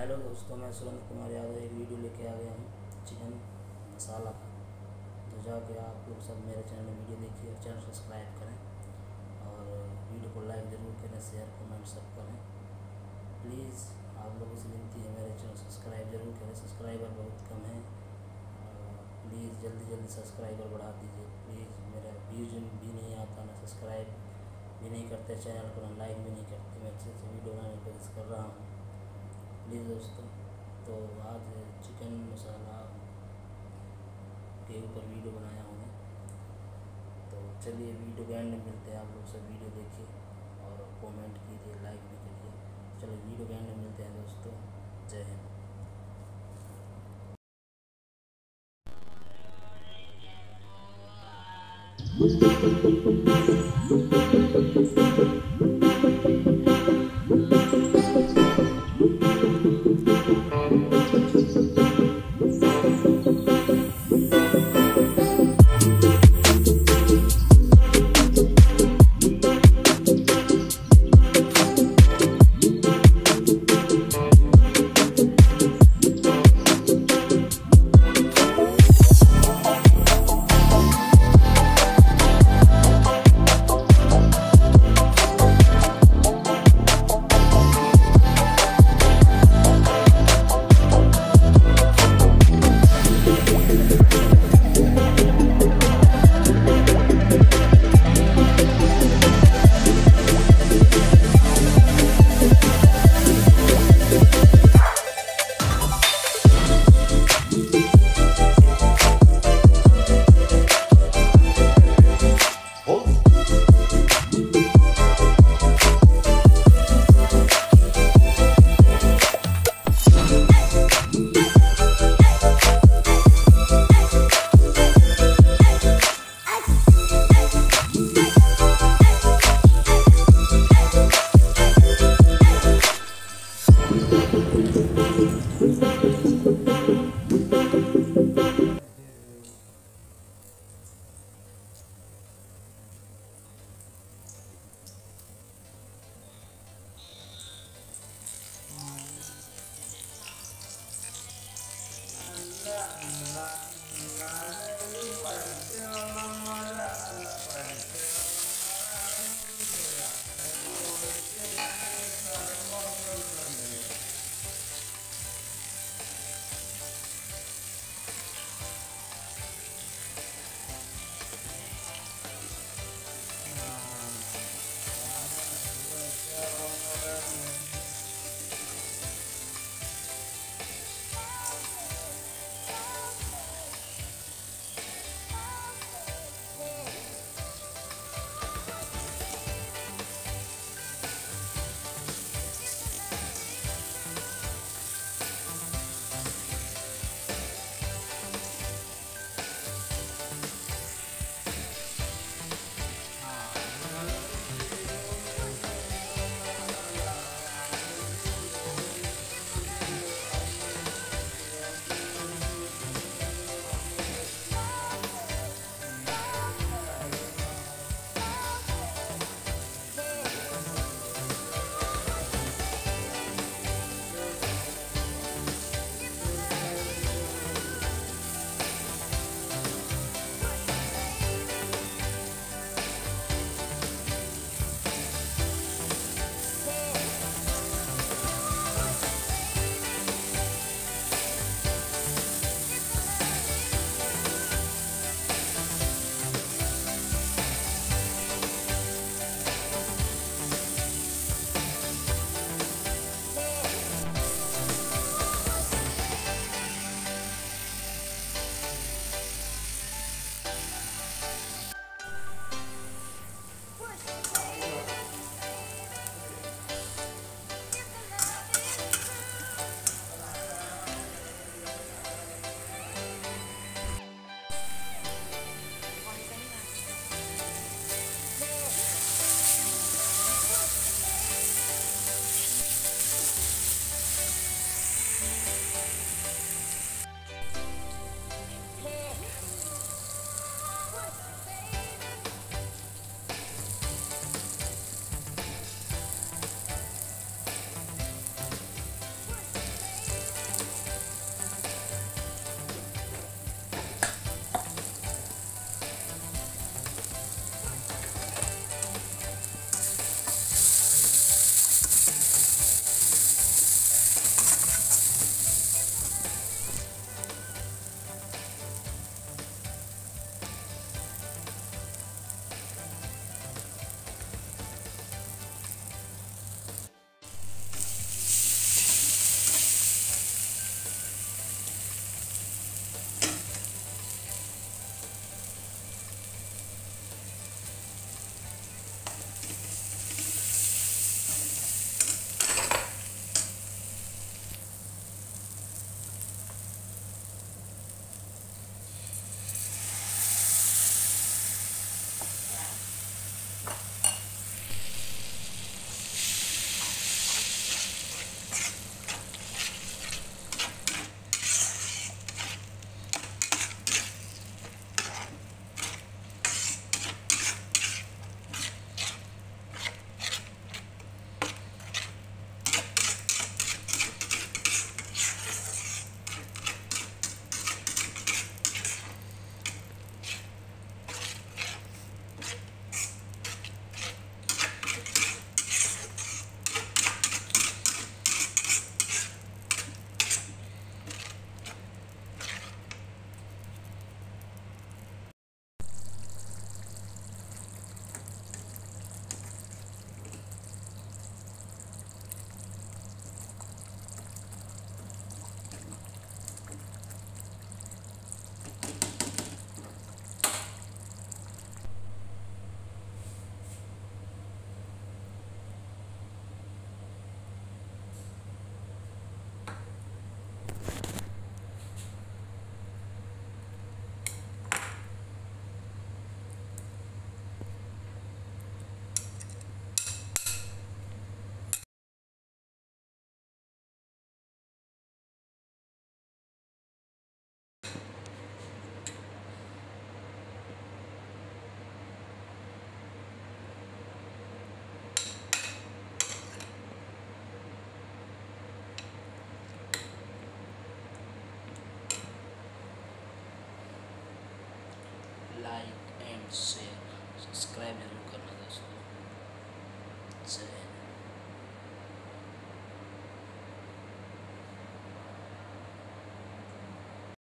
Hello दोस्तों, मैं सुरेंद्र कुमार यादव एक वीडियो लेके आ गया हूँ चिकन मसाला का। तो जाके आप लोग सब मेरे चैनल में वीडियो देखिए और चैनल सब्सक्राइब करें और वीडियो को लाइक ज़रूर करें, शेयर कमेंट सब करें। प्लीज़ आप लोगों से विनती है, मेरे चैनल सब्सक्राइब ज़रूर करें। सब्सक्राइबर बहुत कम है, प्लीज़ जल्दी जल्दी सब्सक्राइबर बढ़ा दीजिए। प्लीज़ मेरा व्यूज भी नहीं आता, ना सब्सक्राइब भी नहीं करते चैनल को, ना लाइक भी नहीं करते। मैं अच्छे से वीडियो बनाने की कोशिश कर रहा हूँ, प्लीज़ दोस्तों। तो आज चिकन मसाला के ऊपर वीडियो बनाया हूँ मैं। तो चलिए वीडियो के एंड में मिलते हैं। आप लोग सब वीडियो देखिए और कमेंट कीजिए, लाइक भी करिए। चलिए वीडियो के एंड में मिलते हैं दोस्तों। जय Hind. Like and share, subscribe जरूर करना दोस्तों। जय हिंद।